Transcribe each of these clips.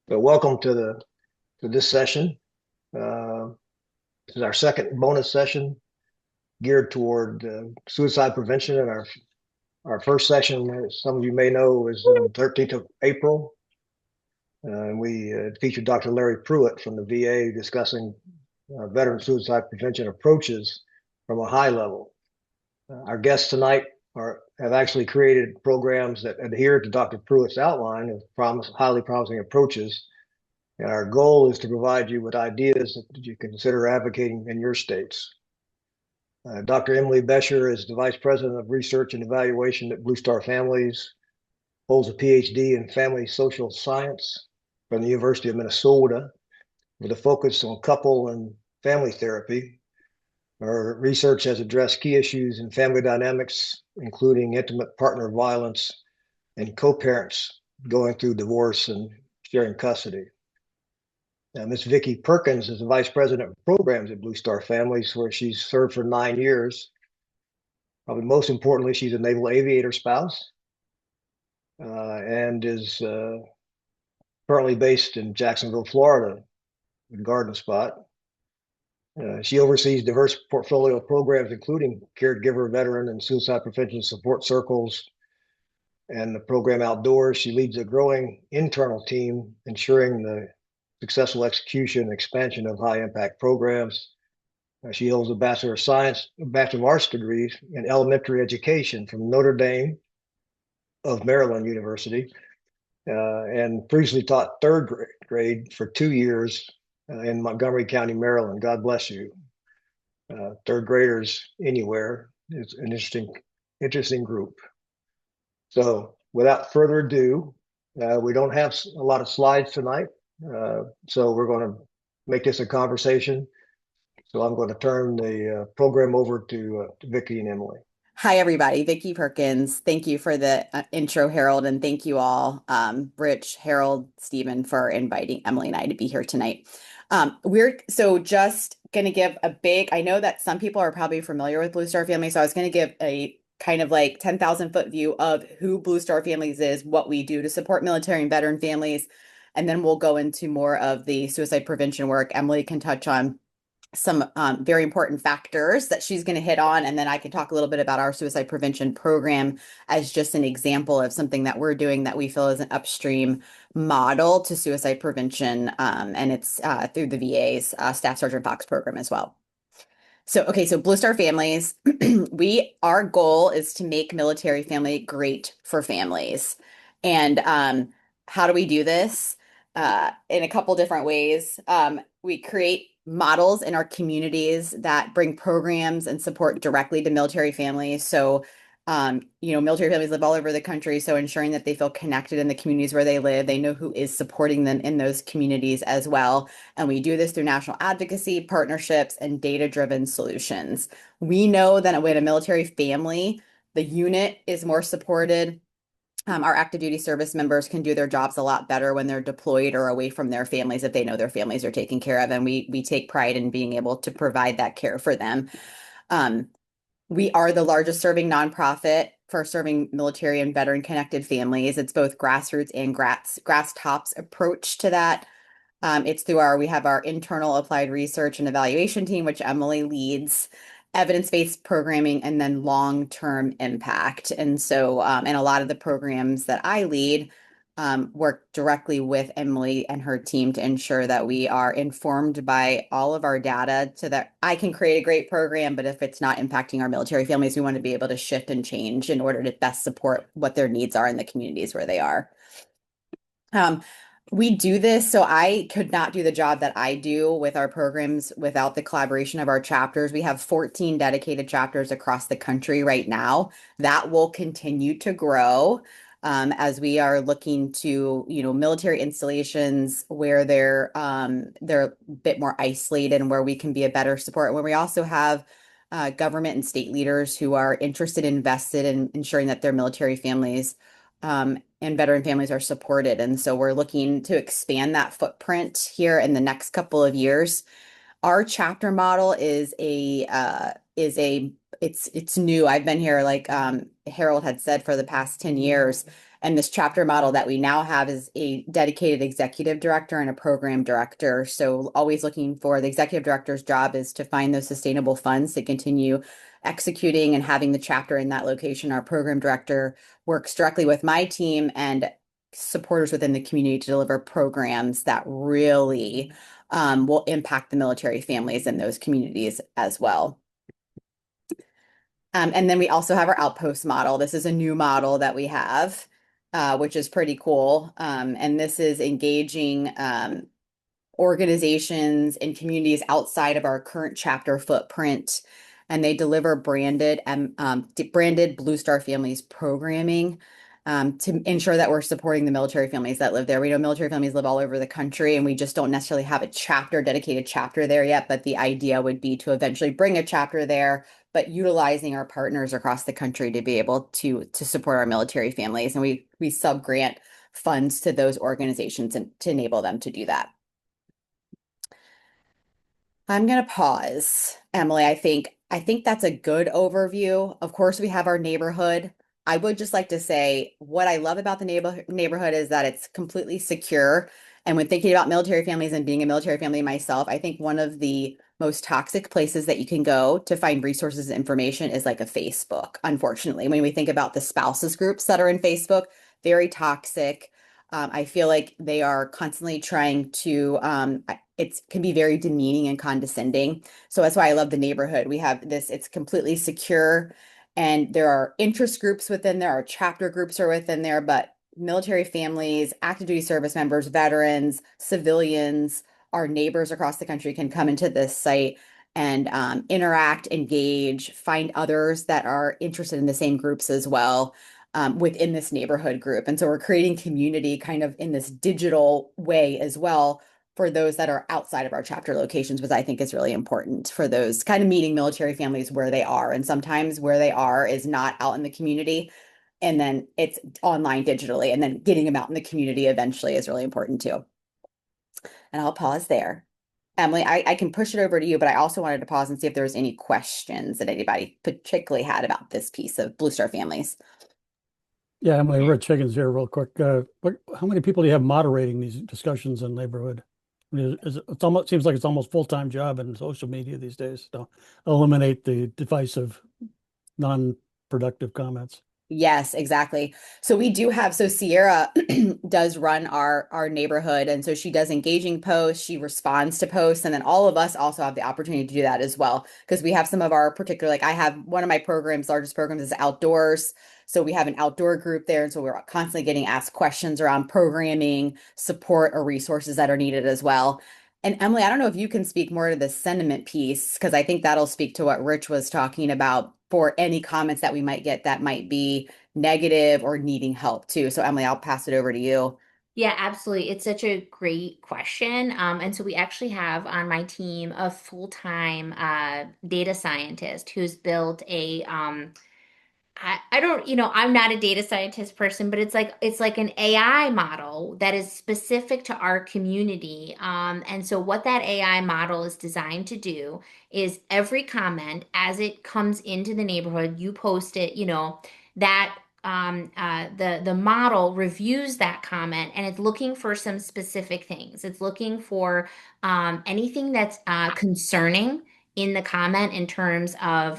So welcome to this session. This is our second bonus session geared toward suicide prevention. And our first session, as some of you may know, was on 13th of April. And we featured Dr. Larry Pruitt from the VA discussing veteran suicide prevention approaches from a high level. Our guests tonight have actually created programs that adhere to Dr. Pruitt's outline of highly promising approaches. And our goal is to provide you with ideas that you can consider advocating in your states. Dr. Emily Becher is the Vice President of Research and Evaluation at Blue Star Families, holds a PhD in Family Social Science from the University of Minnesota with a focus on couple and family therapy. Her research has addressed key issues in family dynamics, including intimate partner violence and co-parents going through divorce and sharing custody. Ms. Vicky Perkins is the Vice President of Programs at Blue Star Families, where she's served for 9 years. Probably most importantly, she's a naval aviator spouse and is currently based in Jacksonville, Florida, in Garden Spot. She oversees diverse portfolio of programs, including caregiver, veteran, and suicide prevention support circles, and the program Outdoors. She leads a growing internal team, ensuring the successful execution and expansion of high impact programs. She holds a Bachelor of Science, Bachelor of Arts degrees in elementary education from Notre Dame of Maryland University, and previously taught third grade for 2 years in Montgomery County, Maryland. God bless you. Third graders anywhere is an interesting group. So without further ado, we don't have a lot of slides tonight. So we're going to make this a conversation. So I'm going to turn the program over to Vicky and Emily. Hi, everybody. Vicky Perkins. Thank you for the intro, Harold, and thank you all, Rich, Harold, Stephen, for inviting Emily and I to be here tonight. We're just going to give a big, I know that some people are probably familiar with Blue Star Family, so I was going to give a kind of like 10,000 foot view of who Blue Star Families is, what we do to support military and veteran families, and then we'll go into more of the suicide prevention work. Emily can touch on some very important factors that she's going to hit on, and then I can talk a little bit about our suicide prevention program as just an example of something that we're doing that we feel is an upstream model to suicide prevention, and it's through the VA's Staff Sergeant Fox program as well. So Blue Star Families, our goal is to make military family great for families. And how do we do this? In a couple different ways. We create models in our communities that bring programs and support directly to military families. So, military families live all over the country. So ensuring that they feel connected in the communities where they live, they know who is supporting them in those communities as well. And we do this through national advocacy, partnerships, and data-driven solutions. We know that when a military family, the unit is more supported. Our active duty service members can do their jobs a lot better when they're deployed or away from their families if they know their families are taken care of. And we take pride in being able to provide that care for them. We are the largest serving nonprofit for serving military and veteran connected families. It's both grassroots and grass tops approach to that. It's through we have our internal applied research and evaluation team, which Emily leads, evidence-based programming, and then long-term impact. And so, and a lot of the programs that I lead work directly with Emily and her team to ensure that we are informed by all of our data so that I can create a great program, but if it's not impacting our military families, we want to be able to shift and change in order to best support what their needs are in the communities where they are. We do this, so I could not do the job that I do with our programs without the collaboration of our chapters. We have 14 dedicated chapters across the country right now. That will continue to grow as we are looking to, military installations where they're a bit more isolated and where we can be a better support. Where we also have government and state leaders who are interested, invested in ensuring that their military families and veteran families are supported. And so we're looking to expand that footprint here in the next couple of years. Our chapter model is it's new. I've been here, like Harold had said, for the past 10 years. And this chapter model that we now have is a dedicated executive director and a program director. So always looking for the executive director's job is to find those sustainable funds to continue executing and having the chapter in that location. Our program director works directly with my team and supporters within the community to deliver programs that really will impact the military families in those communities as well. And then we also have our outpost model. This is a new model that we have, which is pretty cool. And this is engaging organizations and communities outside of our current chapter footprint, and they deliver branded Blue Star Families programming to ensure that we're supporting the military families that live there. We know military families live all over the country, and we just don't necessarily have a dedicated chapter there yet. But the idea would be to eventually bring a chapter there, but utilizing our partners across the country to be able to support our military families, and we sub grant funds to those organizations and to enable them to do that. I'm going to pause. Emily, I think that's a good overview. Of course, we have our neighborhood. I would just like to say what I love about the neighborhood is that it's completely secure. And when thinking about military families and being a military family myself, I think one of the most toxic places that you can go to find resources and information is like a Facebook. Unfortunately, when we think about the spouses groups that are in Facebook, very toxic. I feel like they are constantly trying to it can be very demeaning and condescending. So that's why I love the neighborhood. We have this, it's completely secure, and there are interest groups within there, our chapter groups are within there, but military families, active duty service members, veterans, civilians, our neighbors across the country can come into this site and interact, engage, find others that are interested in the same groups as well. Within this neighborhood group. And so we're creating community kind of in this digital way as well for those that are outside of our chapter locations, which I think is really important for those kind of meeting military families where they are. And sometimes where they are is not out in the community. And then it's online digitally. And then getting them out in the community eventually is really important too. And I'll pause there. Emily, I can push it over to you, but I also wanted to pause and see if there was any questions that anybody particularly had about this piece of Blue Star Families. Yeah, Emily, Rich Higgins here, real quick. How many people do you have moderating these discussions in neighborhood? I mean, it's almost seems like it's almost full-time job in social media these days to eliminate the divisive, non-productive comments. Yes, exactly. So we do have, so Sierra does run our neighborhood, and so she does engaging posts, she responds to posts, and then all of us also have the opportunity to do that as well. Because we have some of our particular, like I have one of my programs, largest programs is outdoors. So we have an outdoor group there, and so we're constantly getting asked questions around programming, support, or resources that are needed as well. And Emily, I don't know if you can speak more to the sentiment piece, because I think that'll speak to what Rich was talking about for any comments that we might get that might be negative or needing help too. So Emily, I'll pass it over to you. Yeah, absolutely. It's such a great question. And so we actually have on my team a full-time data scientist who's built a I don't, I'm not a data scientist person, but it's like an AI model that is specific to our community. And so what that AI model is designed to do is every comment as it comes into the neighborhood, you post it, that the model reviews that comment and it's looking for some specific things. It's looking for anything that's concerning in the comment in terms of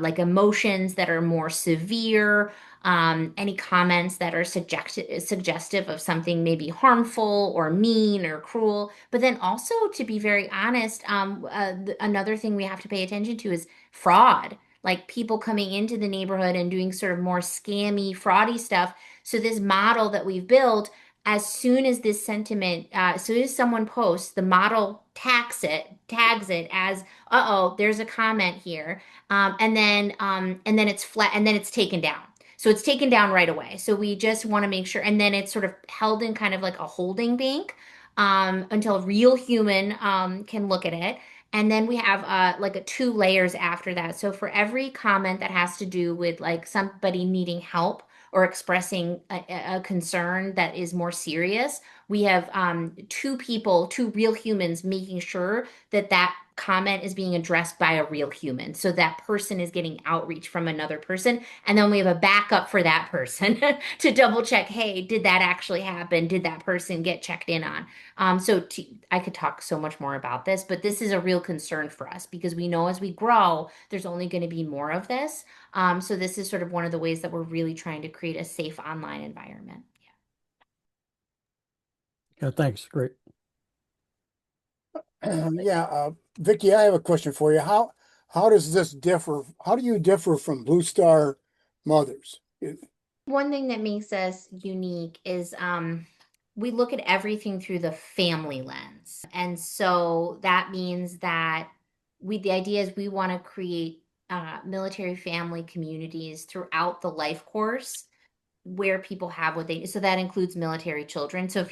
like emotions that are more severe, any comments that are suggestive of something maybe harmful or mean or cruel. But then also, to be very honest, another thing we have to pay attention to is fraud. Like people coming into the neighborhood and doing sort of more scammy, fraudy stuff. So this model that we've built, as soon as this sentiment, as soon as someone posts, the model tags it as, uh-oh, there's a comment here. And then it's flat, and then it's taken down. So it's taken down right away. So we just want to make sure, and then it's sort of held in kind of like a holding bank until a real human can look at it. And then we have like a two layers after that. So for every comment that has to do with like somebody needing help or expressing a concern that is more serious, we have two people, two real humans making sure that comment is being addressed by a real human. So that person is getting outreach from another person. And then we have a backup for that person to double check, hey, did that actually happen? Did that person get checked in on? I could talk so much more about this, but this is a real concern for us because we know as we grow, there's only going to be more of this. So this is sort of one of the ways that we're really trying to create a safe online environment. Yeah, thanks. Great. Vicky, I have a question for you. How does this differ? How do you differ from Blue Star Mothers? One thing that makes us unique is we look at everything through the family lens. And so that means that the idea is we want to create military family communities throughout the life course where people have what they, so that includes military children. So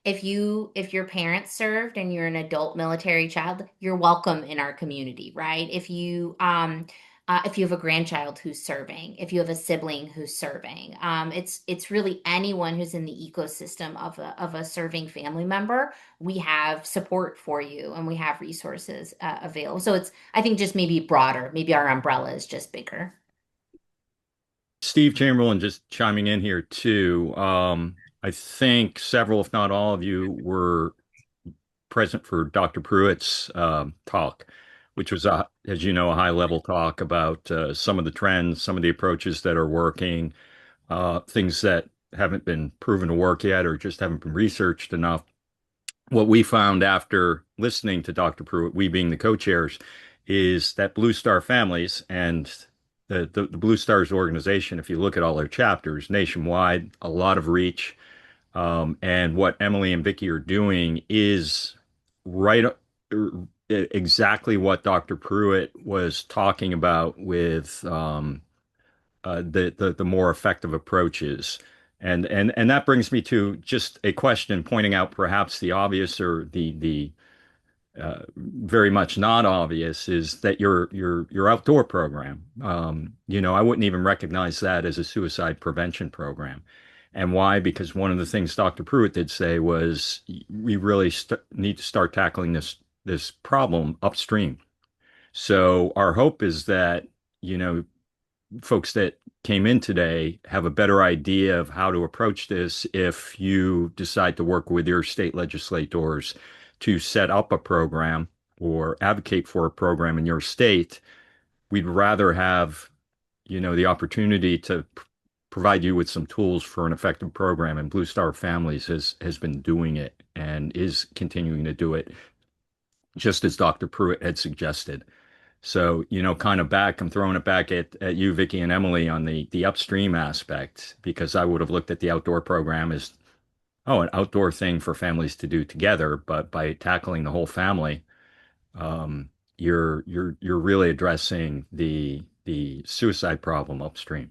if your parents served and you're an adult military child, you're welcome in our community, right? If you have a grandchild who's serving, if you have a sibling who's serving, it's really anyone who's in the ecosystem of a serving family member. We have support for you and we have resources available. So it's, I think, just maybe broader. Maybe our umbrella is just bigger. Steve Chamberlain just chiming in here too. I think several, if not all of you, were present for Dr. Pruitt's talk, which was, as you know, a high-level talk about some of the trends, some of the approaches that are working, things that haven't been proven to work yet or just haven't been researched enough. What we found after listening to Dr. Pruitt, we being the co-chairs, is that Blue Star families and the Blue Stars organization, if you look at all their chapters nationwide, a lot of reach. And what Emily and Vicky are doing is right exactly what Dr. Pruitt was talking about with the more effective approaches. And that brings me to just a question pointing out perhaps the obvious or the very much not obvious is that your outdoor program. I wouldn't even recognize that as a suicide prevention program. And why? Because one of the things Dr. Pruitt did say was we really need to start tackling this problem upstream. So our hope is that folks that came in today have a better idea of how to approach this if you decide to work with your state legislators to set up a program or advocate for a program in your state. We'd rather have, the opportunity to provide you with some tools for an effective program. And Blue Star Families has been doing it and is continuing to do it, just as Dr. Pruitt had suggested. So, I'm throwing it back at you, Vicky and Emily, on the upstream aspect, because I would have looked at the outdoor program as, an outdoor thing for families to do together. But by tackling the whole family, you're really addressing the suicide problem upstream.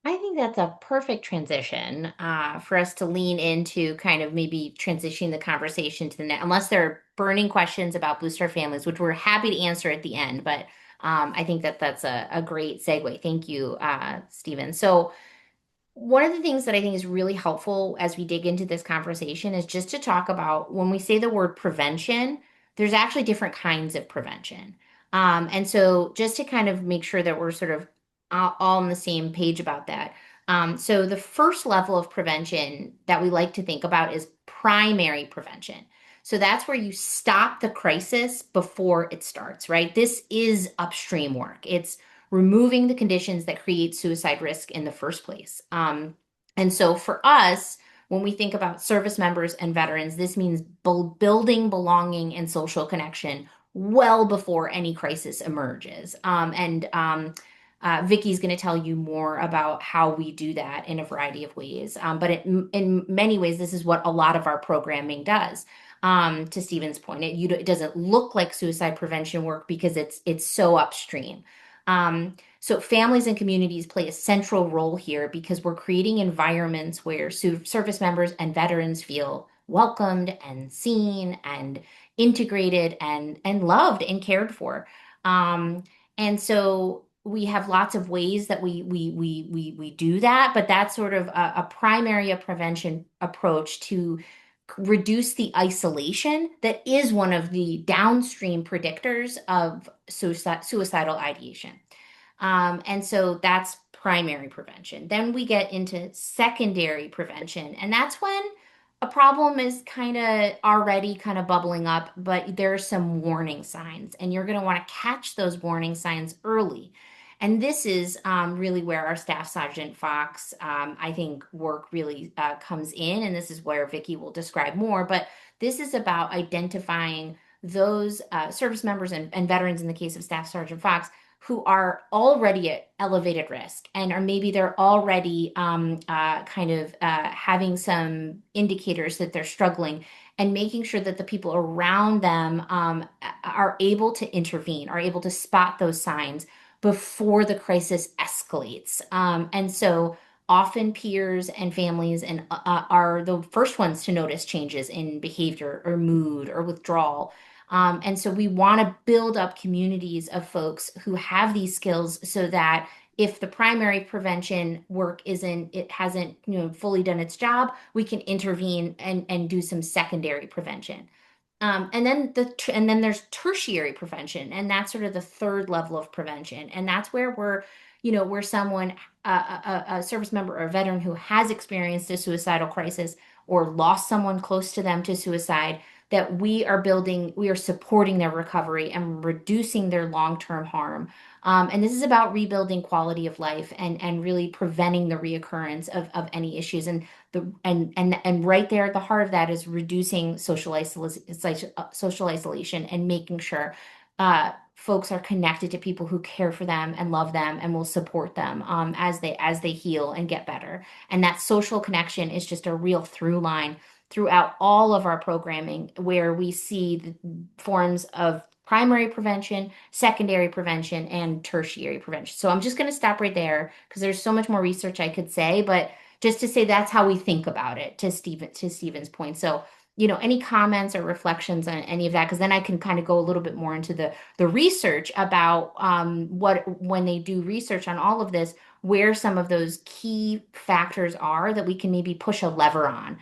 I think that's a perfect transition for us to lean into kind of maybe transitioning the conversation to the net, unless there are burning questions about Blue Star families, which we're happy to answer at the end. But I think that's a great segue. Thank you, Stephen. So one of the things that I think is really helpful as we dig into this conversation is just to talk about when we say the word prevention, there's actually different kinds of prevention. And so just to kind of make sure that we're sort of all on the same page about that. So the first level of prevention that we like to think about is primary prevention. So that's where you stop the crisis before it starts, right? This is upstream work. It's removing the conditions that create suicide risk in the first place. And so for us, when we think about service members and veterans, this means building belonging and social connection well before any crisis emerges. Vicky's going to tell you more about how we do that in a variety of ways. But in many ways, this is what a lot of our programming does. To Stephen's point, it doesn't look like suicide prevention work because it's so upstream. So families and communities play a central role here because we're creating environments where service members and veterans feel welcomed and seen and integrated and loved and cared for. And so we have lots of ways that we do that, but that's sort of a primary prevention approach to reduce the isolation that is one of the downstream predictors of suicidal ideation. And so that's primary prevention. Then we get into secondary prevention, and that's when a problem is kind of already kind of bubbling up, but there are some warning signs, and you're going to want to catch those warning signs early. And this is really where our Staff Sergeant Fox, I think, work really comes in. And this is where Vicky will describe more. But this is about identifying those service members and veterans in the case of Staff Sergeant Fox who are already at elevated risk and are maybe they're already having some indicators that they're struggling, and making sure that the people around them are able to intervene, are able to spot those signs before the crisis escalates. And so often peers and families are the first ones to notice changes in behavior or mood or withdrawal. And so we want to build up communities of folks who have these skills so that if the primary prevention work hasn't fully done its job, we can intervene and do some secondary prevention. And then there's tertiary prevention, and that's sort of the third level of prevention. And that's where we're someone, a service member or a veteran who has experienced a suicidal crisis or lost someone close to them to suicide, that we are supporting their recovery and reducing their long-term harm. And this is about rebuilding quality of life and really preventing the reoccurrence of any issues. And right there at the heart of that is reducing social isolation and making sure folks are connected to people who care for them and love them and will support them as they heal and get better. And that social connection is just a real through line throughout all of our programming, where we see the forms of primary prevention, secondary prevention, and tertiary prevention. So I'm just going to stop right there because there's so much more research I could say, but just to say that's how we think about it, to Stephen's point. So, any comments or reflections on any of that? Because then I can kind of go a little bit more into the research about when they do research on all of this, where some of those key factors are that we can maybe push a lever on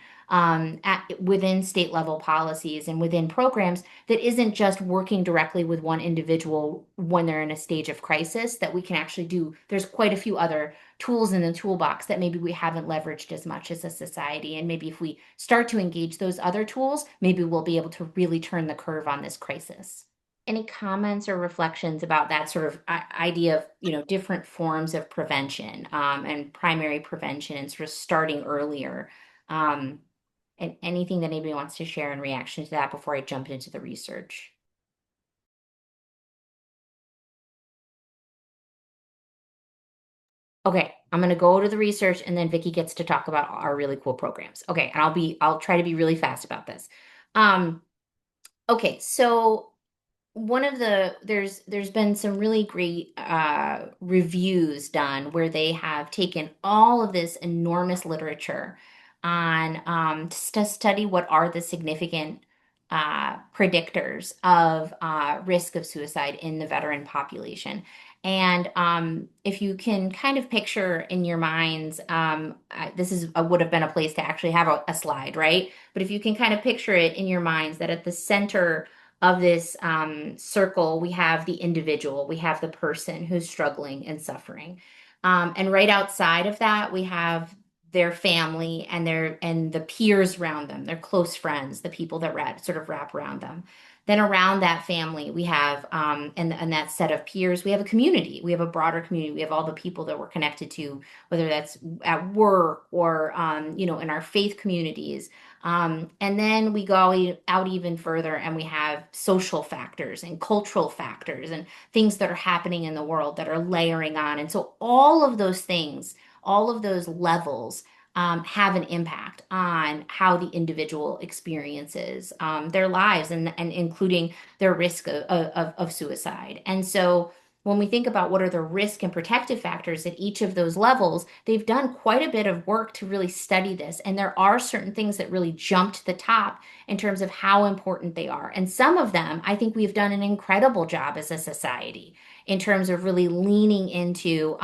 within state level policies and within programs, that isn't just working directly with one individual when they're in a stage of crisis, that we can actually do. There's quite a few other tools in the toolbox that maybe we haven't leveraged as much as a society. And maybe if we start to engage those other tools, maybe we'll be able to really turn the curve on this crisis. Any comments or reflections about that sort of idea of, different forms of prevention and primary prevention and sort of starting earlier? And anything that anybody wants to share in reaction to that before I jump into the research? Okay, I'm going to go to the research and then Vicky gets to talk about our really cool programs. Okay, and I'll try to be really fast about this. Okay, so there's been some really great reviews done where they have taken all of this enormous literature on to study what are the significant predictors of risk of suicide in the veteran population. And if you can kind of picture in your minds, would have been a place to actually have a slide, right? But if you can kind of picture it in your minds, that at the center of this circle, we have the individual, we have the person who's struggling and suffering. And right outside of that, we have their family and the peers around them, their close friends, the people that sort of wrap around them. Then around that family, we have, and that set of peers, we have a community. We have a broader community. We have all the people that we're connected to, whether that's at work or, in our faith communities. And then we go out even further and we have social factors and cultural factors and things that are happening in the world that are layering on. And so all of those things, all of those levels have an impact on how the individual experiences their lives and including their risk of suicide. And so when we think about what are the risk and protective factors at each of those levels, they've done quite a bit of work to really study this. And there are certain things that really jump to the top in terms of how important they are. And some of them, I think we've done an incredible job as a society in terms of really leaning into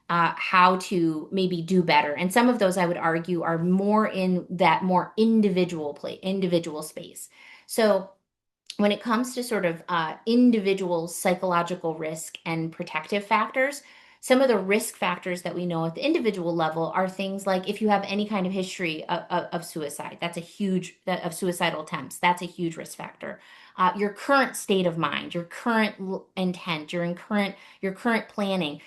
how to maybe do better. And some of those I would argue are more in that more individual space. So when it comes to sort of individual psychological risk and protective factors, some of the risk factors that we know at the individual level are things like if you have any kind of history of suicide, that's a huge, of suicidal attempts, that's a huge risk factor. Your current state of mind, your current intent, your current planning,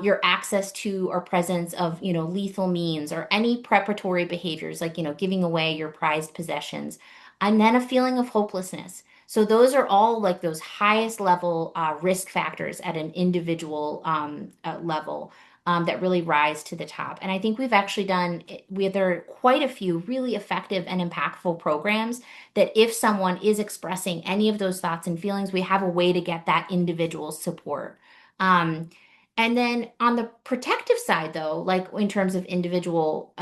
your access to or presence of, lethal means or any preparatory behaviors like, giving away your prized possessions, and then a feeling of hopelessness. So those are all like those highest level risk factors at an individual level that really rise to the top. And I think we've actually there are quite a few really effective and impactful programs that if someone is expressing any of those thoughts and feelings, we have a way to get that individual support. And then on the protective side, though, like in terms of individual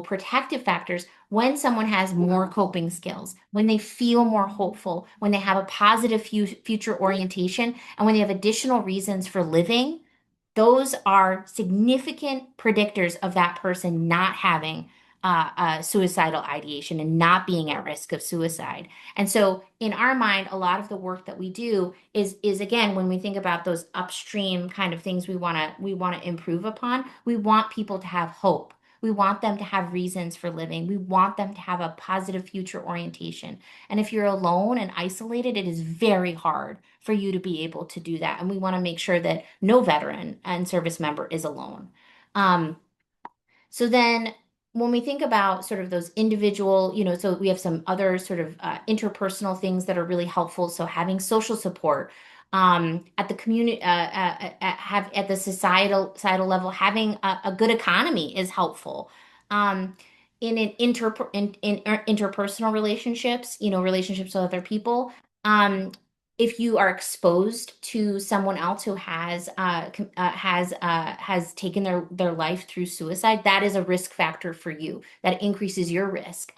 protective factors, when someone has more coping skills, when they feel more hopeful, when they have a positive future orientation, and when they have additional reasons for living, those are significant predictors of that person not having suicidal ideation and not being at risk of suicide. And so, in our mind, a lot of the work that we do is again, when we think about those upstream kind of things we want to improve upon, we want people to have hope. We want them to have reasons for living. We want them to have a positive future orientation. And if you're alone and isolated, it is very hard for you to be able to do that. And we want to make sure that no veteran and service member is alone. So then when we think about sort of those individual, so we have some other sort of interpersonal things that are really helpful. So having social support at the community, at the societal level, having a good economy is helpful. In interpersonal relationships, relationships with other people, if you are exposed to someone else who has taken their life through suicide, that is a risk factor for you. That increases your risk.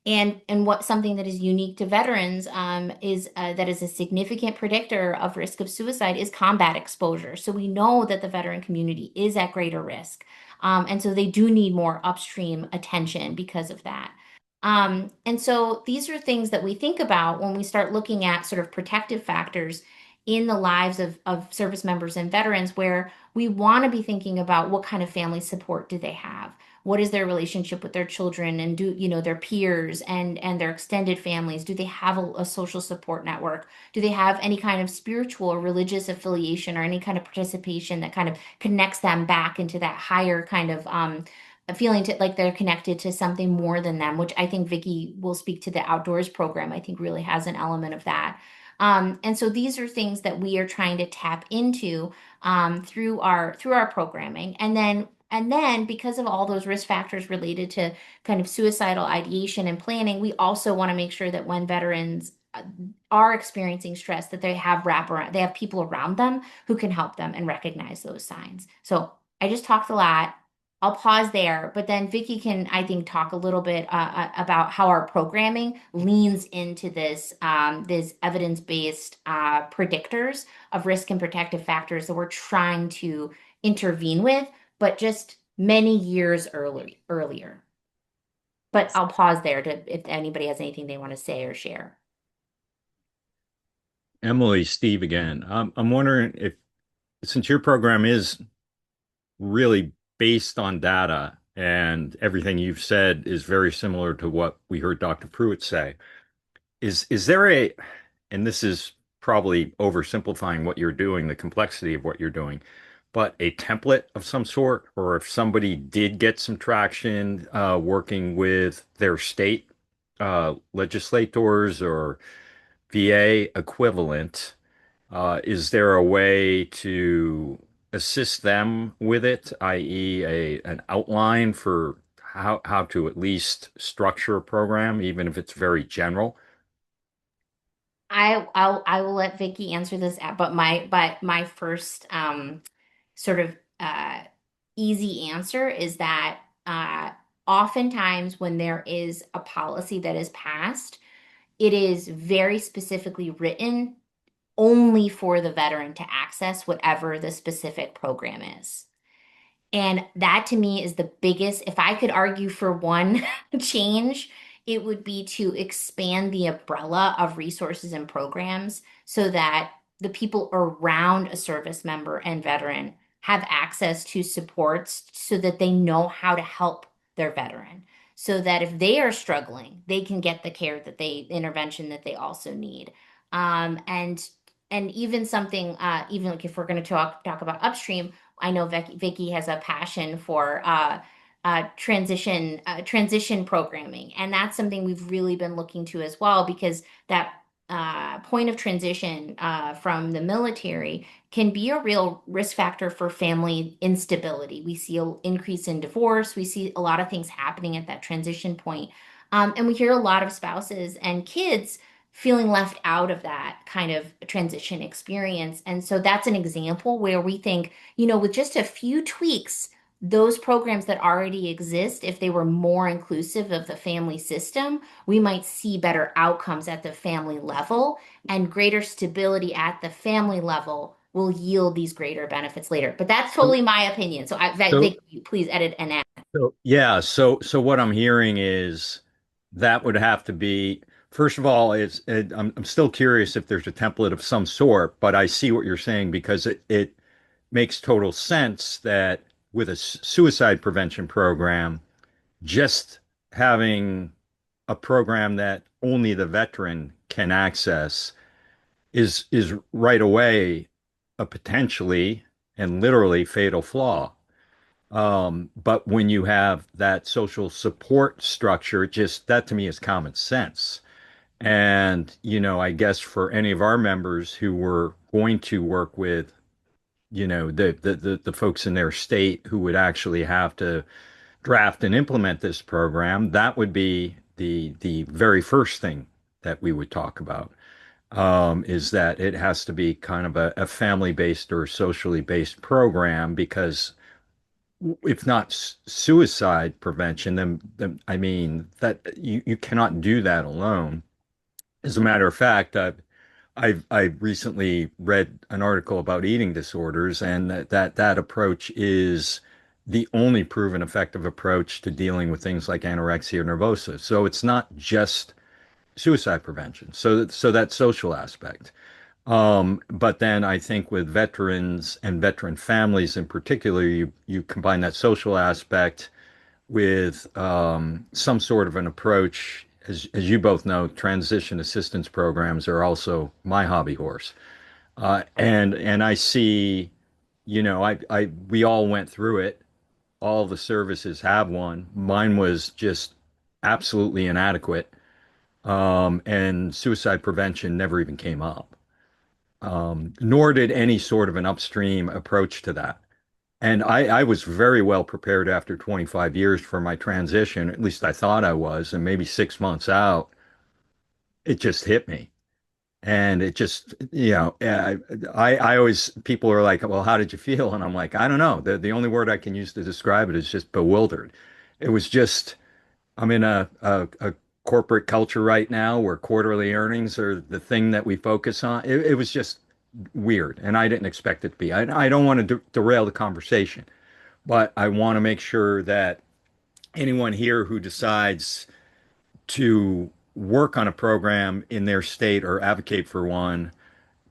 And what something that is unique to veterans is that is a significant predictor of risk of suicide is combat exposure. So we know that the veteran community is at greater risk. And so they do need more upstream attention because of that. And so these are things that we think about when we start looking at sort of protective factors in the lives of service members and veterans, where we want to be thinking about what kind of family support do they have? What is their relationship with their children and their peers and their extended families? Do they have a social support network? Do they have any kind of spiritual or religious affiliation or any kind of participation that kind of connects them back into that higher kind of feeling like they're connected to something more than them, which I think Vicky will speak to the outdoors program, I think really has an element of that. And so these are things that we are trying to tap into through our programming. And then because of all those risk factors related to kind of suicidal ideation and planning, we also want to make sure that when veterans are experiencing stress, that they have people around them who can help them and recognize those signs. So I just talked a lot. I'll pause there, but then Vicky can, I think, talk a little bit about how our programming leans into this evidence-based predictors of risk and protective factors that we're trying to intervene with, but just many years earlier. But I'll pause there if anybody has anything they want to say or share. Emily, Steve again. I'm wondering if, since your program is really based on data and everything you've said is very similar to what we heard Dr. Pruitt say, is there and this is probably oversimplifying what you're doing, the complexity of what you're doing, but a template of some sort, or if somebody did get some traction working with their state legislators or VA equivalent, is there a way to assist them with it, i.e., an outline for how to at least structure a program, even if it's very general? I will let Vicky answer this, but my first sort of easy answer is that oftentimes when there is a policy that is passed, it is very specifically written only for the veteran to access whatever the specific program is. And that to me is the biggest, if I could argue for one change, it would be to expand the umbrella of resources and programs so that the people around a service member and veteran have access to supports so that they know how to help their veteran. So that if they are struggling, they can get the care that intervention that they also need. And even something, even like if we're going to talk about upstream, I know Vicky has a passion for transition programming, and that's something we've really been looking to as well because that point of transition from the military can be a real risk factor for family instability. We see an increase in divorce. We see a lot of things happening at that transition point. And we hear a lot of spouses and kids feeling left out of that kind of transition experience. And so that's an example where we think, with just a few tweaks, those programs that already exist, if they were more inclusive of the family system, we might see better outcomes at the family level, and greater stability at the family level will yield these greater benefits later. But that's totally my opinion. So So, Vicky, please edit and add. yeah, so what I'm hearing is that would have to be, first of all, I'm still curious if there's a template of some sort, but I see what you're saying because it makes total sense that with a suicide prevention program, just having a program that only the veteran can access is right away a potentially and literally fatal flaw. But when you have that social support structure, just that to me is common sense. And, I guess for any of our members who were going to work with, the folks in their state who would actually have to draft and implement this program, that would be the very first thing that we would talk about. Is that it has to be kind of a family-based or socially based program because if not suicide prevention, then I mean that you cannot do that alone. As a matter of fact, I recently read an article about eating disorders, and that approach is the only proven effective approach to dealing with things like anorexia nervosa. So it's not just suicide prevention. So that social aspect. But then I think with veterans and veteran families in particular, you combine that social aspect with some sort of an approach. As you both know, transition assistance programs are also my hobby horse. And I see, we all went through it. All the services have one. Mine was just absolutely inadequate. And suicide prevention never even came up. Nor did any sort of an upstream approach to that. And I was very well prepared after 25 years for my transition. At least I thought I was. And maybe 6 months out, it just hit me. And it just, I always, people are like, well, how did you feel? And I'm like, I don't know. The only word I can use to describe it is just bewildered. It was just, I'm in a corporate culture right now where quarterly earnings are the thing that we focus on. It was just weird, and I didn't expect it to be. I don't want to derail the conversation, but I want to make sure that anyone here who decides to work on a program in their state or advocate for one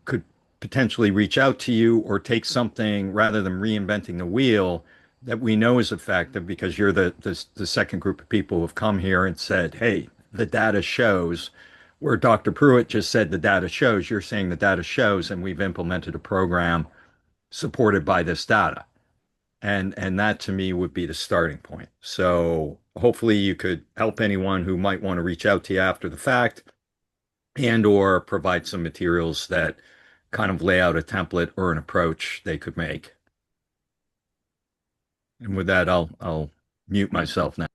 could potentially reach out to you or take something rather than reinventing the wheel that we know is effective because you're the second group of people who have come here and said, hey, the data shows, where Dr. Pruitt just said the data shows, you're saying the data shows, and we've implemented a program supported by this data. And that to me would be the starting point. So hopefully you could help anyone who might want to reach out to you after the fact and or provide some materials that kind of lay out a template or an approach they could make. And with that, I'll mute myself now.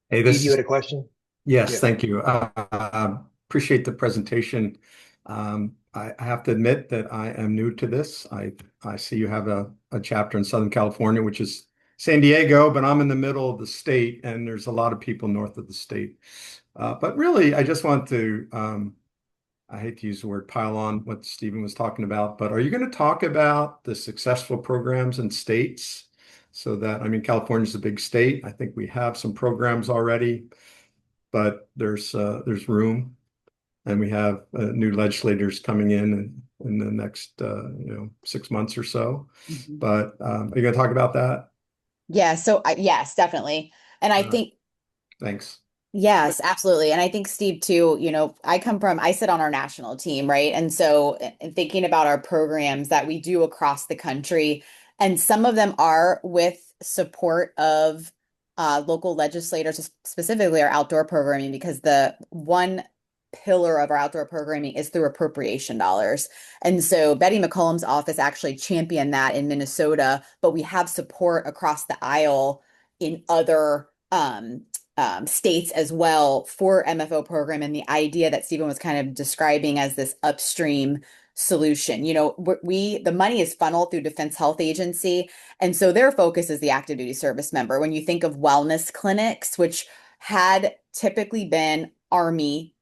Hey, Steve, you had a question? yes, Yeah. thank you. Appreciate the presentation. I have to admit that I am new to this. I see you have a chapter in Southern California, which is San Diego, but I'm in the middle of the state, and there's a lot of people north of the state. But really, I just want to I hate to use the word pile on what Stephen was talking about, but are you going to talk about the successful programs in states? So that, I mean, California's a big state. I think we have some programs already, but there's room, and we have new legislators coming in the next 6 months or so. Mhm. But are you going to talk about that? Yeah, so yes, definitely. And I Uh, think Thanks. yes, absolutely. And I think Steve too, I sit on our national team, right? And so in thinking about our programs that we do across the country, and some of them are with support of local legislators, specifically our outdoor programming, because the one pillar of our outdoor programming is through appropriation dollars. And so Betty McCollum's office actually championed that in Minnesota, but we have support across the aisle in other states as well for MFO program, and the idea that Stephen was kind of describing as this upstream solution. The money is funneled through Defense Health Agency, and so their focus is the active duty service member. When you think of wellness clinics, which had typically been Army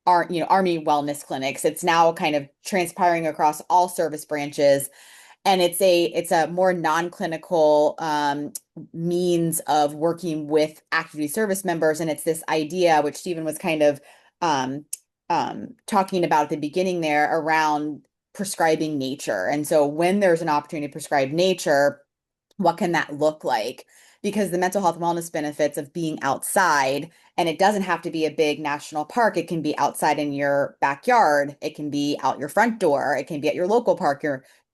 wellness clinics, it's now kind of transpiring across all service branches, and it's a more non-clinical means of working with active duty service members. And it's this idea, which Stephen was kind of talking about at the beginning there, around prescribing nature. And so when there's an opportunity to prescribe nature, what can that look like? Because the mental health wellness benefits of being outside, and it doesn't have to be a big national park. It can be outside in your backyard. It can be out your front door. It can be at your local park.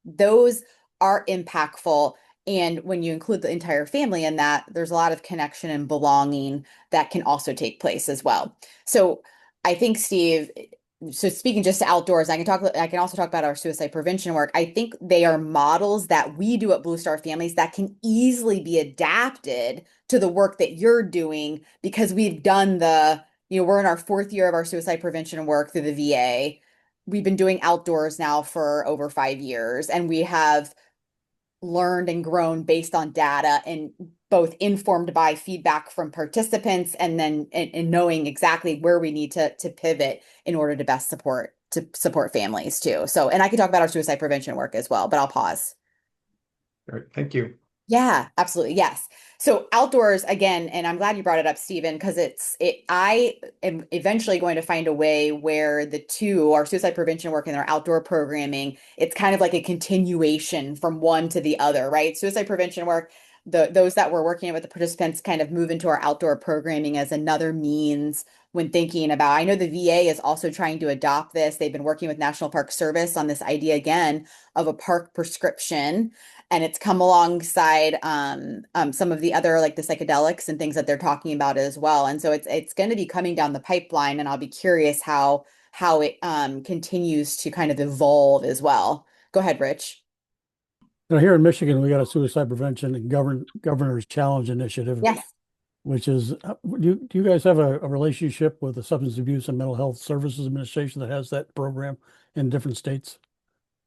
Those are impactful. And when you include the entire family in that, there's a lot of connection and belonging that can also take place as well. So I think, Steve, so speaking just to outdoors, I can also talk about our suicide prevention work. I think they are models that we do at Blue Star Families that can easily be adapted to the work that you're doing, because we've done we're in our 4th year of our suicide prevention work through the VA. We've been doing outdoors now for over 5 years, and we have learned and grown based on data, and both informed by feedback from participants, and then and knowing exactly where we need to pivot in order to best support families too. So, and I can talk about our suicide prevention work as well, but I'll pause. All right. Thank you. Yeah, absolutely. Yes. So outdoors again, and I'm glad you brought it up, Stephen, because I am eventually going to find a way where the two, our suicide prevention work and our outdoor programming, it's kind of like a continuation from one to the other, right? Suicide prevention work, those that we're working with the participants kind of move into our outdoor programming as another means when thinking about, I know the VA is also trying to adopt this. They've been working with National Park Service on this idea again of a park prescription, and it's come alongside some of the other, like the psychedelics and things that they're talking about as well. And so it's going to be coming down the pipeline, and I'll be curious how it continues to kind of evolve as well. Go ahead, Rich. Here in Michigan, we got a suicide prevention and governor's challenge initiative, Yes. which is, do you guys have a relationship with the Substance Abuse and Mental Health Services Administration that has that program in different states?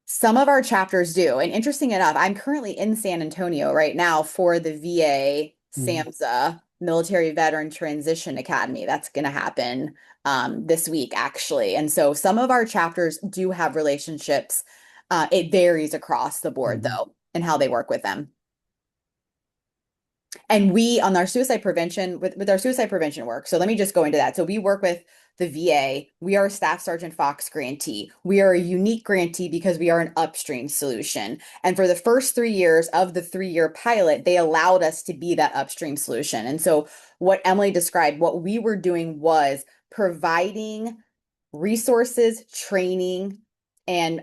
Some of our chapters do. And interesting enough, I'm currently in San Antonio right now for the VA SAMHSA Military Veteran Transition Academy. That's going to happen this week, actually. And so some of our chapters do have relationships. It varies across the board, though, and how they work with them. And we, on our suicide prevention, with our suicide prevention work, so let me just go into that. So we work with the VA. We are a Staff Sergeant Fox grantee. We are a unique grantee because we are an upstream solution. And for the first 3 years of the 3-year pilot, they allowed us to be that upstream solution. And so what Emily described, what we were doing was providing resources, training, and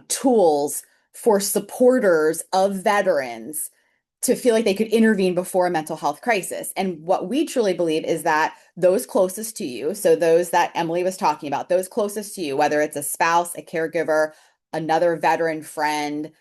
tools for supporters of veterans to feel like they could intervene before a mental health crisis. And what we truly believe is that those closest to you, so those that Emily was talking about, those closest to you, whether it's a spouse, a caregiver, another veteran friend,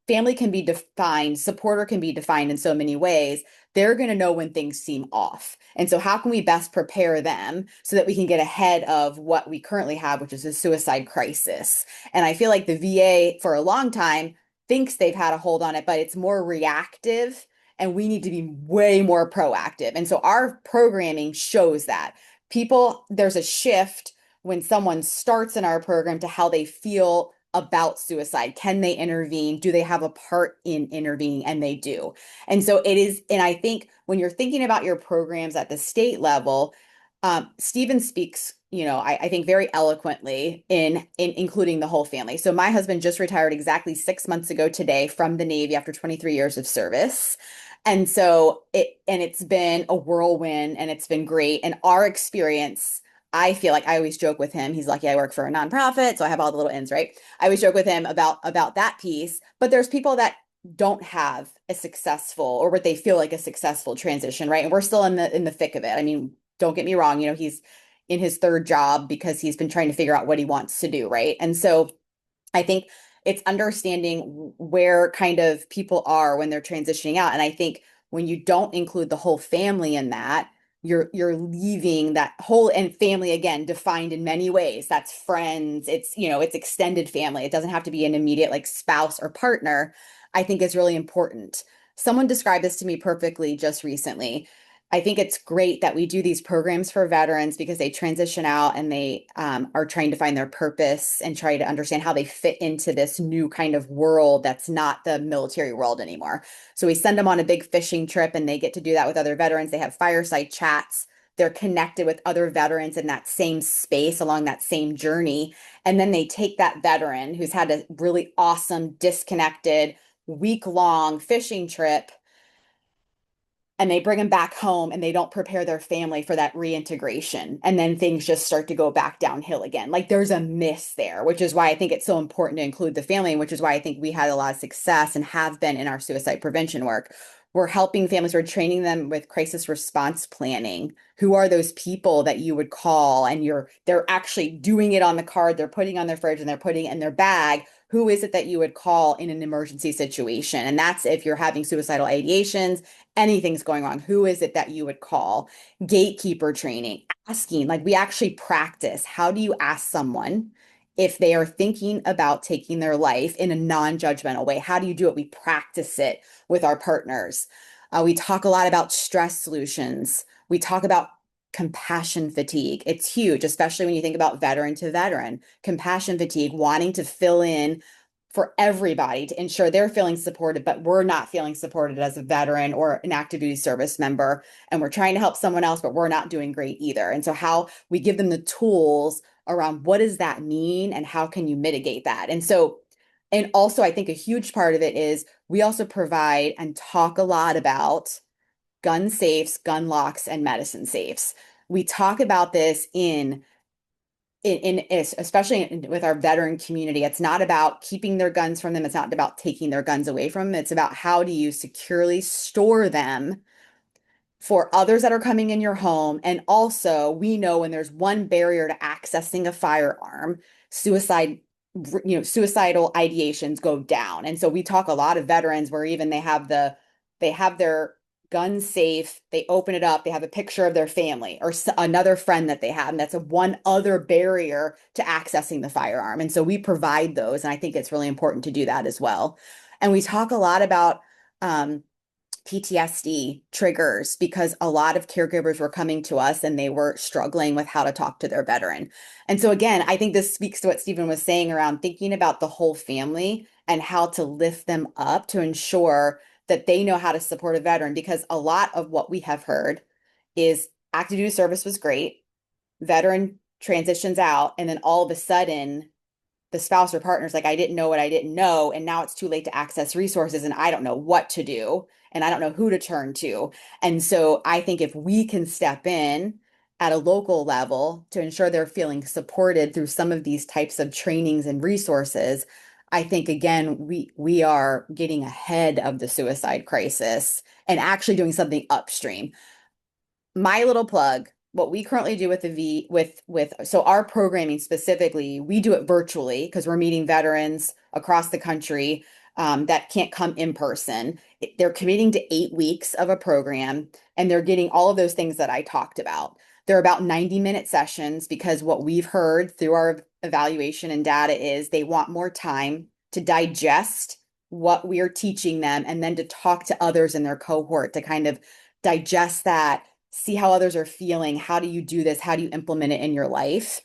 family can be defined, supporter can be defined in so many ways. They're going to know when things seem off. And so how can we best prepare them so that we can get ahead of what we currently have, which is a suicide crisis? And I feel like the VA for a long time thinks they've had a hold on it, but it's more reactive, and we need to be way more proactive. And so our programming shows that there's a shift when someone starts in our program to how they feel about suicide. Can they intervene? Do they have a part in intervening? And they do. And so it is, and I think when you're thinking about your programs at the state level, Stephen speaks, I think very eloquently in including the whole family. So my husband just retired exactly 6 months ago today from the Navy after 23 years of service. And so it's been a whirlwind and it's been great. And our experience, I feel like I always joke with him. He's lucky I work for a nonprofit, so I have all the little ends, right? I always joke with him about that piece, but there's people that don't have a successful or what they feel like a successful transition, right? And we're still in the thick of it. I mean, don't get me wrong, he's in his third job because he's been trying to figure out what he wants to do, right? And so I think it's understanding where kind of people are when they're transitioning out. And I think when you don't include the whole family in that, you're leaving that whole, and family again defined in many ways. That's friends, it's it's extended family. It doesn't have to be an immediate like spouse or partner. I think is really important. Someone described this to me perfectly just recently. I think it's great that we do these programs for veterans because they transition out and they are trying to find their purpose and try to understand how they fit into this new kind of world that's not the military world anymore. So we send them on a big fishing trip and they get to do that with other veterans. They have fireside chats. They're connected with other veterans in that same space along that same journey. And then they take that veteran who's had a really awesome, disconnected, week-long fishing trip and they bring them back home and they don't prepare their family for that reintegration. And then things just start to go back downhill again. Like there's a miss there, which is why I think it's so important to include the family, which is why I think we had a lot of success and have been in our suicide prevention work. We're helping families, we're training them with crisis response planning. Who are those people that you would call and they're actually doing it on the card, they're putting on their fridge and they're putting it in their bag. Who is it that you would call in an emergency situation? And that's if you're having suicidal ideations, anything's going wrong. Who is it that you would call? Gatekeeper training, asking, like we actually practice. How do you ask someone if they are thinking about taking their life in a non-judgmental way? How do you do it? We practice it with our partners. We talk a lot about stress solutions. We talk about compassion fatigue. It's huge, especially when you think about veteran to veteran. Compassion fatigue, wanting to fill in for everybody to ensure they're feeling supported, but we're not feeling supported as a veteran or an active duty service member. And we're trying to help someone else, but we're not doing great either. And so how we give them the tools around what does that mean and how can you mitigate that? And so, and also I think a huge part of it is we also provide and talk a lot about gun safes, gun locks, and medicine safes. We talk about this especially with our veteran community. It's not about keeping their guns from them. It's not about taking their guns away from them. It's about how do you securely store them for others that are coming in your home. And also, we know when there's one barrier to accessing a firearm, suicidal ideations go down. And so we talk a lot of veterans where even they have their gun safe, they open it up, they have a picture of their family or another friend that they have, and that's one other barrier to accessing the firearm. And so we provide those, and I think it's really important to do that as well. And we talk a lot about PTSD triggers because a lot of caregivers were coming to us and they were struggling with how to talk to their veteran. And so again, I think this speaks to what Stephen was saying around thinking about the whole family and how to lift them up to ensure that they know how to support a veteran, because a lot of what we have heard is active duty service was great, veteran transitions out, and then all of a sudden the spouse or partner's like, I didn't know what I didn't know, and now it's too late to access resources and I don't know what to do and I don't know who to turn to. And so I think if we can step in at a local level to ensure they're feeling supported through some of these types of trainings and resources, I think again we are getting ahead of the suicide crisis and actually doing something upstream. My little plug, what we currently do with so our programming specifically, we do it virtually because we're meeting veterans across the country that can't come in person. They're committing to 8 weeks of a program and they're getting all of those things that I talked about. They're about 90-minute sessions because what we've heard through our evaluation and data is they want more time to digest what we are teaching them and then to talk to others in their cohort to kind of digest that, see how others are feeling. How do you do this? How do you implement it in your life?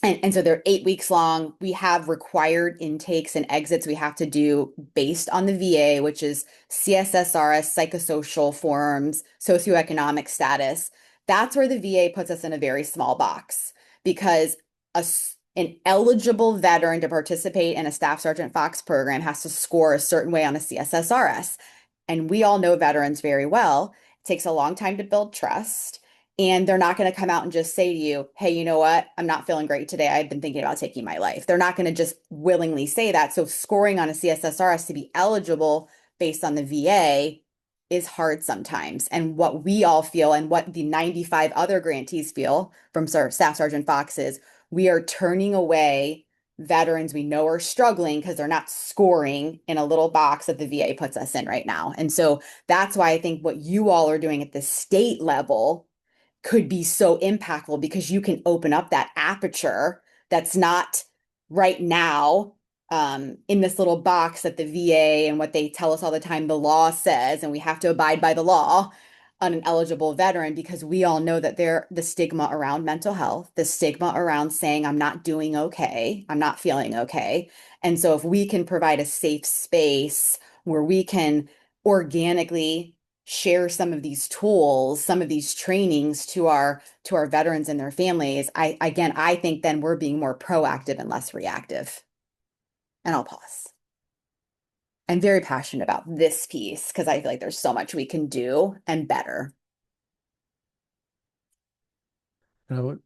And so they're 8 weeks long. We have required intakes and exits we have to do based on the VA, which is CSSRS, psychosocial forms, socioeconomic status. That's where the VA puts us in a very small box because an eligible veteran to participate in a Staff Sergeant Fox program has to score a certain way on a CSSRS. And we all know veterans very well. It takes a long time to build trust. And they're not going to come out and just say to you, hey, you know what? I'm not feeling great today. I've been thinking about taking my life. They're not going to just willingly say that. So scoring on a CSSRS to be eligible based on the VA is hard sometimes. And what we all feel and what the 95 other grantees feel from Staff Sergeant Fox is we are turning away veterans we know are struggling because they're not scoring in a little box that the VA puts us in right now. And so that's why I think what you all are doing at the state level could be so impactful because you can open up that aperture that's not right now in this little box that the VA and what they tell us all the time the law says, and we have to abide by the law on an eligible veteran because we all know that the stigma around mental health, the stigma around saying I'm not doing okay, I'm not feeling okay. And so if we can provide a safe space where we can organically share some of these tools, some of these trainings to our veterans and their families, I think then we're being more proactive and less reactive. And I'll pause. I'm very passionate about this piece because I feel like there's so much we can do and better. What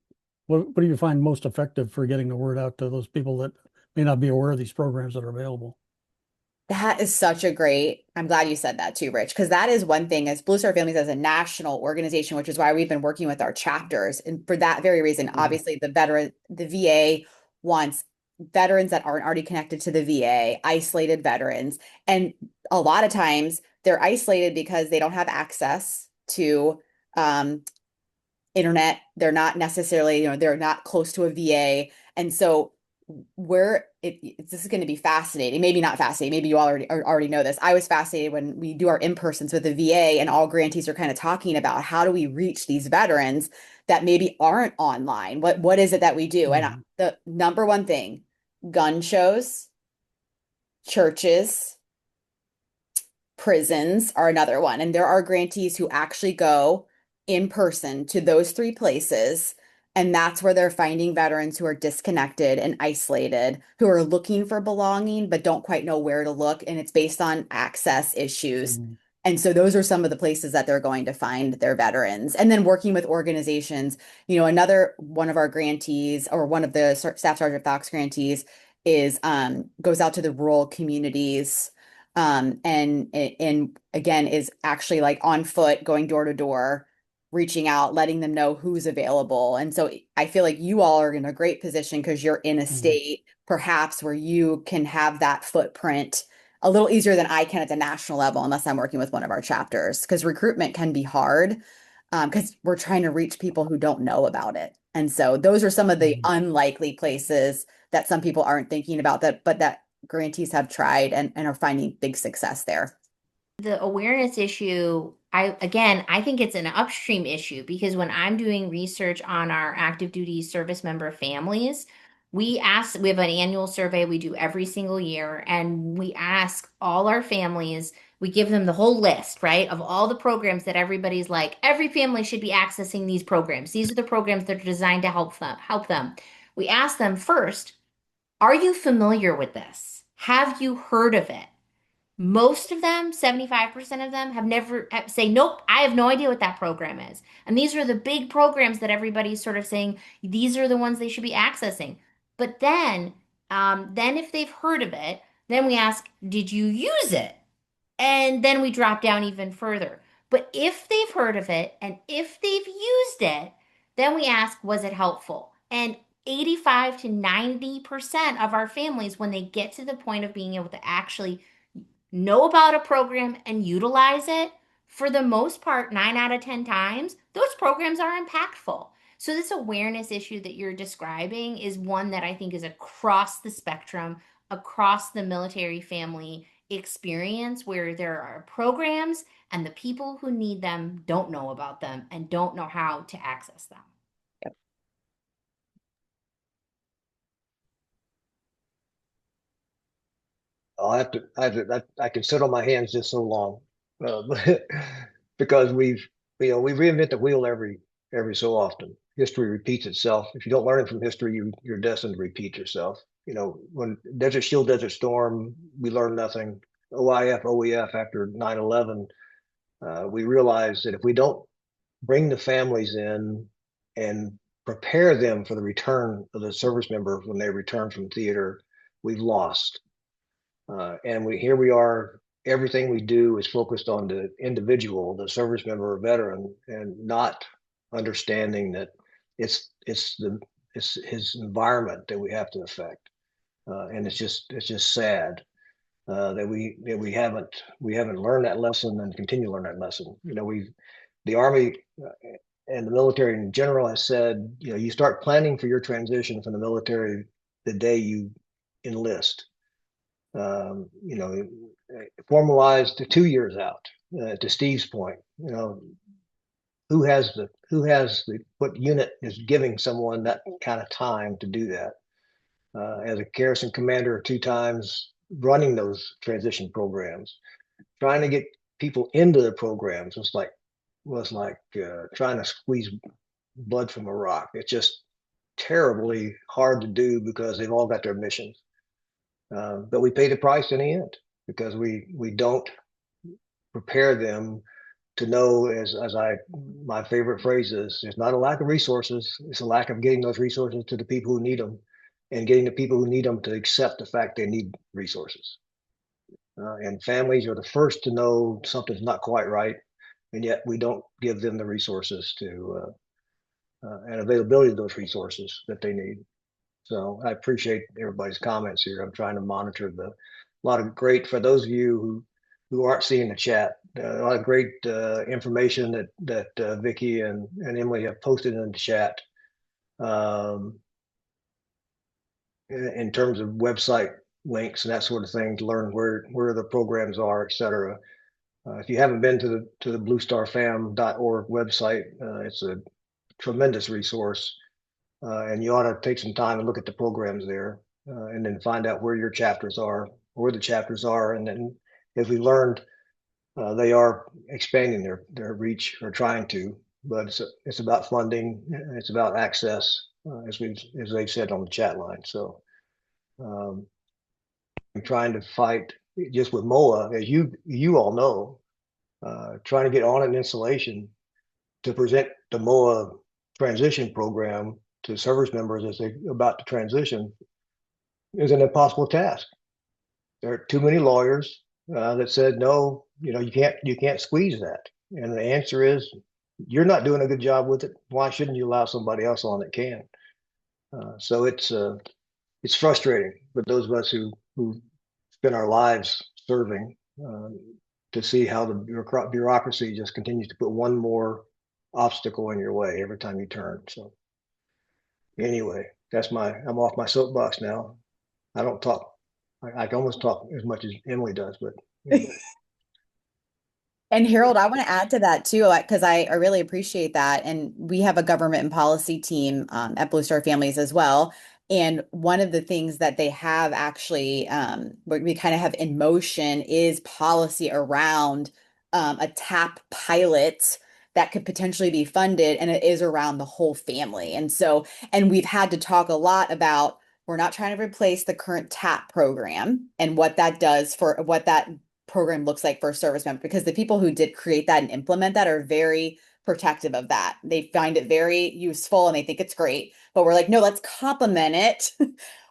do you find most effective for getting the word out to those people that may not be aware of these programs that are available? That is such a great, I'm glad you said that too, Rich, because that is one thing as Blue Star Families as a national organization, which is why we've been working with our chapters. And for that very reason, obviously the VA wants veterans that aren't already connected to the VA, isolated veterans. And a lot of times they're isolated because they don't have access to internet. They're not necessarily, they're not close to a VA. And so this is going to be fascinating. Maybe not fascinating. Maybe you already know this. I was fascinated when we do our in-persons with the VA and all grantees are kind of talking about how do we reach these veterans that maybe aren't online? What is it that we do? And the number one thing, gun shows, churches, prisons are another one. And there are grantees who actually go in person to those three places. And that's where they're finding veterans who are disconnected and isolated, who are looking for belonging, but don't quite know where to look. And it's based on access issues. And so those are some of the places that they're going to find their veterans. And then working with organizations, another one of our grantees or one of the Staff Sergeant Fox grantees is goes out to the rural communities and again is actually like on foot going door to door, reaching out, letting them know who's available. And so I feel like you all are in a great position because you're in a state perhaps where you can have that footprint a little easier than I can at the national level, unless I'm working with one of our chapters, because recruitment can be hard because we're trying to reach people who don't know about it. And so those are some of the unlikely places that some people aren't thinking about but that grantees have tried and are finding big success there. The awareness issue, I think it's an upstream issue because when I'm doing research on our active duty service member families, we have an annual survey we do every single year, and we ask all our families, we give them the whole list, right, of all the programs that everybody's like, every family should be accessing these programs. These are the programs that are designed to help them. We ask them first, are you familiar with this? Have you heard of it? Most of them, 75% of them, say, nope, I have no idea what that program is. And these are the big programs that everybody's sort of saying, these are the ones they should be accessing. But then if they've heard of it, then we ask, did you use it? And then we drop down even further. But if they've heard of it and if they've used it, then we ask, was it helpful? And 85 to 90% of our families, when they get to the point of being able to actually know about a program and utilize it, for the most part, 9 out of 10 times, those programs are impactful. So this awareness issue that you're describing is one that I think is across the spectrum, across the military family, experience where there are programs and the people who need them don't know about them and don't know how to access them. I can sit on my hands just so long, because we reinvent the wheel every so often. History repeats itself. If you don't learn from history, you're destined to repeat yourself. When Desert Shield, Desert Storm, we learned nothing. OIF, OEF after 9/11, we realized that if we don't bring the families in and prepare them for the return of the service member when they return from theater, we've lost. And here we are. Everything we do is focused on the individual, the service member or veteran, and not understanding that it's his environment that we have to affect. And it's just sad that we haven't learned that lesson and continue to learn that lesson. The Army and the military in general has said, you start planning for your transition from the military the day you enlist. Formalized to 2 years out. To Steve's point, who has what unit is giving someone that kind of time to do that? As a garrison commander 2 times, running those transition programs, trying to get people into the programs was like trying to squeeze blood from a rock. It's just terribly hard to do because they've all got their missions. But we pay the price in the end because we don't prepare them to know, my favorite phrase is, it's not a lack of resources, it's a lack of getting those resources to the people who need them and getting the people who need them to accept the fact they need resources. And families are the first to know something's not quite right, and yet we don't give them the resources to and availability of those resources that they need. So I appreciate everybody's comments here. I'm trying to monitor a lot of great, for those of you who aren't seeing the chat, a lot of great information that Vicky and Emily have posted in the chat, in terms of website links and that sort of thing to learn where the programs are, et cetera. If you haven't been to the bluestarfam.org website, it's a tremendous resource. And you ought to take some time and look at the programs there, and then find out where your chapters are, where the chapters are. And then, as we learned, they are expanding their reach, or trying to, but it's about funding, it's about access, as they've said on the chat line. So I'm trying to fight just with MOAA, as you all know, trying to get on an installation to present the MOAA transition program to service members as they're about to transition is an impossible task. There are too many lawyers that said, no, you can't squeeze that. And the answer is, you're not doing a good job with it. Why shouldn't you allow somebody else on that can? So it's frustrating, but those of us who spend our lives serving, to see how the bureaucracy just continues to put one more obstacle in your way every time you turn. So anyway, I'm off my soapbox now. I don't talk. I can almost talk as much as Emily does, but anyway. And Harold, I want to add to that too, because I really appreciate that. And we have a government and policy team at Blue Star Families as well. And one of the things that they have actually, we kind of have in motion, is policy around a TAP pilot that could potentially be funded, and it is around the whole family. And so, and we've had to talk a lot about, we're not trying to replace the current TAP program and what that does for what that program looks like for a service member, because the people who did create that and implement that are very protective of that. They find it very useful and they think it's great, but we're like, no, let's complement it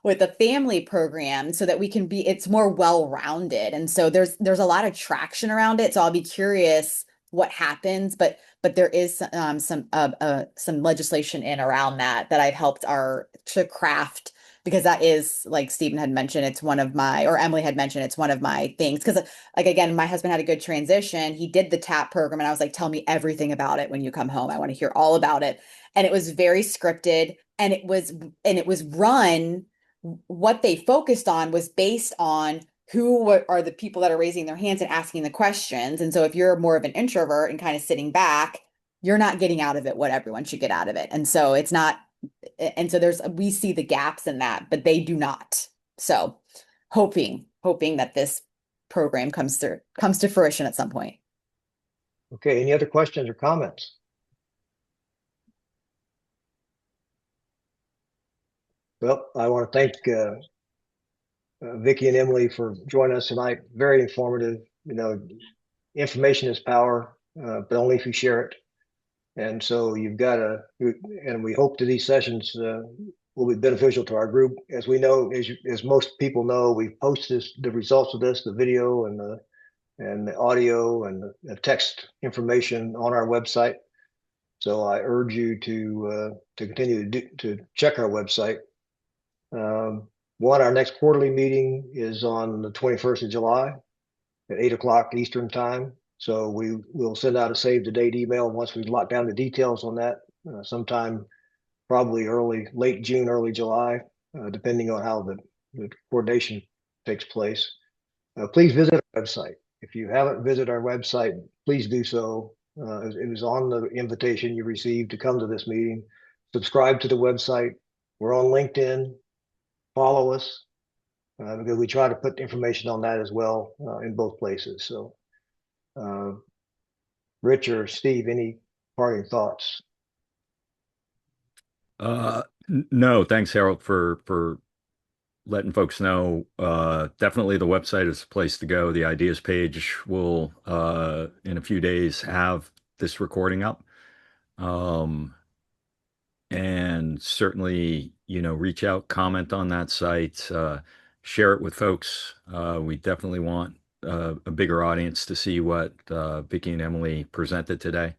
with a family program so that it's more well-rounded. And so there's a lot of traction around it. So I'll be curious what happens, but there is some legislation in around that I've helped to craft, because that is, like Stephen had mentioned, it's one of my, or Emily had mentioned, it's one of my things. Because, like, again, my husband had a good transition. He did the TAP program, and I was like, tell me everything about it when you come home. I want to hear all about it. And it was very scripted, and it was run. What they focused on was based on are the people that are raising their hands and asking the questions. And so if you're more of an introvert and kind of sitting back, you're not getting out of it what everyone should get out of it. And so it's not, and so we see the gaps in that, but they do not. So hoping that this program comes to fruition at some point. Okay, any other questions or comments? Well, I want to thank Vicky and Emily for joining us tonight. Very informative. You know, information is power, but only if you share it. And so you've got to, and we hope that these sessions will be beneficial to our group. As we know, as most people know, we've posted the results of this, the video and the audio and the text information on our website. So I urge you to continue to check our website. Our next quarterly meeting is on the 21st of July at 8 o'clock Eastern time. So we will send out a save the date email once we've locked down the details on that, sometime probably late June, early July, depending on how the coordination takes place. Please visit our website. If you haven't visited our website, please do so. It was on the invitation you received to come to this meeting. Subscribe to the website. We're on LinkedIn. Follow us because we try to put information on that as well in both places. So, Rich or Steve, any parting thoughts? No, thanks, Harold, for letting folks know. Definitely the website is the place to go. The ideas page will in a few days have this recording up. And certainly, reach out, comment on that site, share it with folks. We definitely want a bigger audience to see what Vicky and Emily presented today.